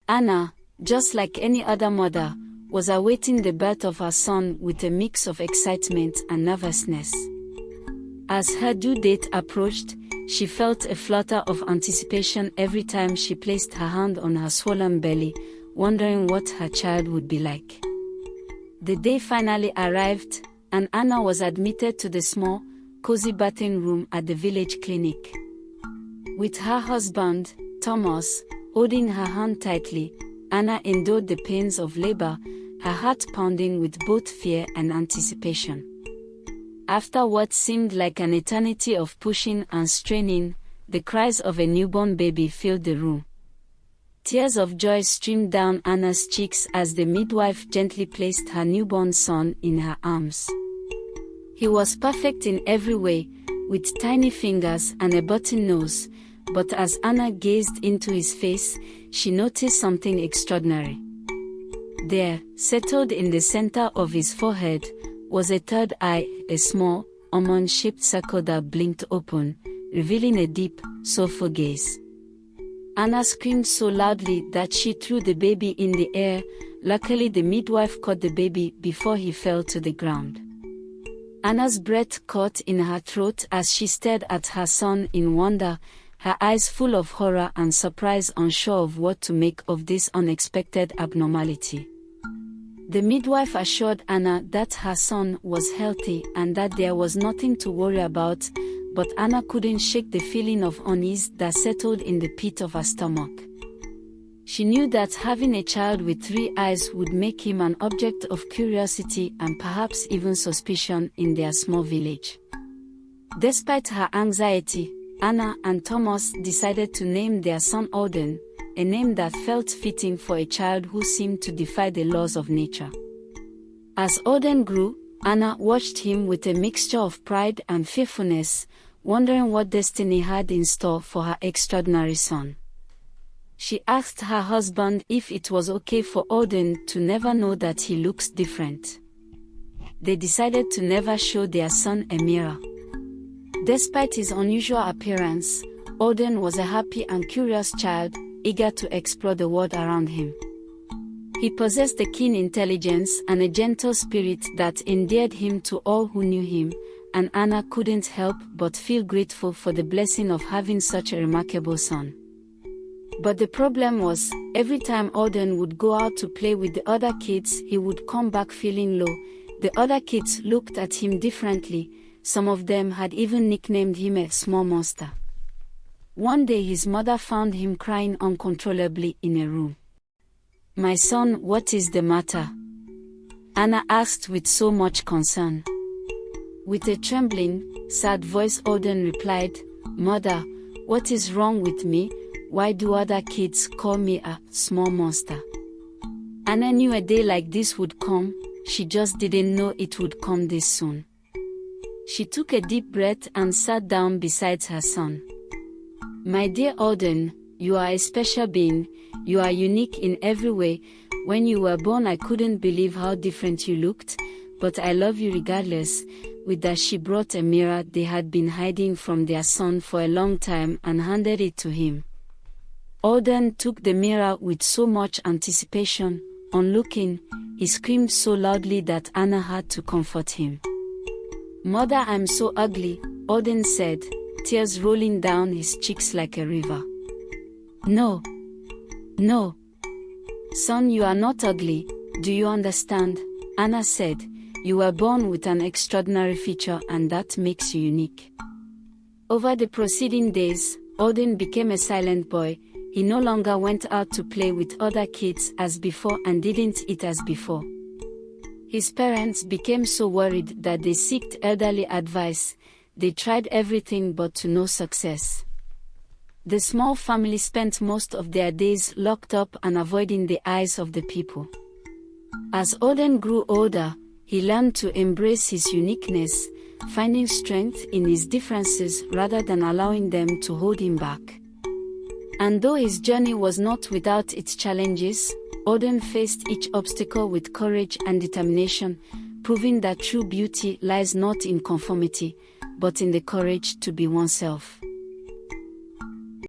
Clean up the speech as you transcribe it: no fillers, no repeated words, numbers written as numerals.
Anna, just like any other mother, was awaiting the birth of her son with a mix of excitement and nervousness. As her due date approached, she felt a flutter of anticipation every time she placed her hand on her swollen belly, wondering what her child would be like. The day finally arrived, and Anna was admitted to the small, cozy birthing room at the village clinic. With her husband, Thomas, holding her hand tightly, Anna endured the pains of labor, her heart pounding with both fear and anticipation. After what seemed like an eternity of pushing and straining, the cries of a newborn baby filled the room. Tears of joy streamed down Anna's cheeks as the midwife gently placed her newborn son in her arms. He was perfect in every way, with tiny fingers and a button nose, but as Anna gazed into his face, she noticed something extraordinary. There, settled in the center of his forehead, was a third eye, a small, almond-shaped circle that blinked open, revealing a deep, soulful gaze. Anna screamed so loudly that she threw the baby in the air. Luckily, the midwife caught the baby before he fell to the ground. Anna's breath caught in her throat as she stared at her son in wonder, her eyes full of horror and surprise, unsure of what to make of this unexpected abnormality. The midwife assured Anna that her son was healthy and that there was nothing to worry about, but Anna couldn't shake the feeling of unease that settled in the pit of her stomach. She knew that having a child with 3 eyes would make him an object of curiosity and perhaps even suspicion in their small village. Despite her anxiety, Anna and Thomas decided to name their son Odin, a name that felt fitting for a child who seemed to defy the laws of nature. As Odin grew, Anna watched him with a mixture of pride and fearfulness, wondering what destiny had in store for her extraordinary son. She asked her husband if it was okay for Odin to never know that he looks different. They decided to never show their son a mirror. Despite his unusual appearance, Odin was a happy and curious child, eager to explore the world around him. He possessed a keen intelligence and a gentle spirit that endeared him to all who knew him, and Anna couldn't help but feel grateful for the blessing of having such a remarkable son. But the problem was, every time Odin would go out to play with the other kids, he would come back feeling low. The other kids looked at him differently. Some of them had even nicknamed him a small monster. One day his mother found him crying uncontrollably in a room. "My son, what is the matter?" Anna asked with so much concern. With a trembling, sad voice, Odin replied, "Mother, what is wrong with me? Why do other kids call me a small monster?" Anna knew a day like this would come, she just didn't know it would come this soon. She took a deep breath and sat down beside her son. "My dear Odin, you are a special being, you are unique in every way. When you were born I couldn't believe how different you looked, but I love you regardless." With that she brought a mirror they had been hiding from their son for a long time and handed it to him. Odin took the mirror with so much anticipation. On looking, he screamed so loudly that Anna had to comfort him. "Mother, I'm so ugly," Odin said, tears rolling down his cheeks like a river. No, son, you are not ugly, do you understand?" Anna said. "You were born with an extraordinary feature and that makes you unique." Over the preceding days, Odin became a silent boy. He no longer went out to play with other kids as before and didn't eat as before. His parents became so worried that they sought elderly advice. They tried everything but to no success. The small family spent most of their days locked up and avoiding the eyes of the people. As Odin grew older, he learned to embrace his uniqueness, finding strength in his differences rather than allowing them to hold him back. And though his journey was not without its challenges, Odin faced each obstacle with courage and determination, proving that true beauty lies not in conformity, but in the courage to be oneself.